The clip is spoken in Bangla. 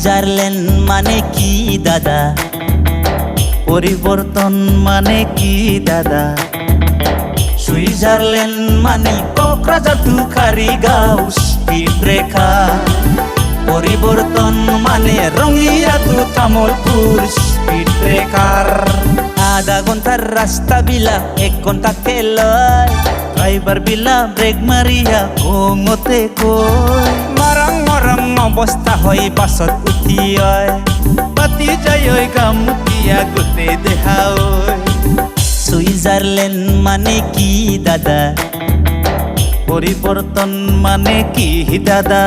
সুইজারল্যান্ড মানে কি দাদা? পরিবর্তন মানে কি দাদা? সুইজারল্যান্ড মানে কোকরাঝার টু খারিগাঁও স্পিড ব্রেকার। পরিবর্তন মানে রঙিয়া টু তামলপুর স্পিড ব্রেকার। আধা ঘন্টার রাস্তা বিলা 1 ঘন্টাকে লয়। ড্রাইভার বিলা ব্রেক মারিয়া কোঙতে কই মরং মরং অবস্থা হয় বাছত উঠি হয়। পাতি যায় গামুটিয়া গোটে দেহা। সুইজারল্যান্ড মানে কি দাদা? পরিবর্তন মানে কি দাদা?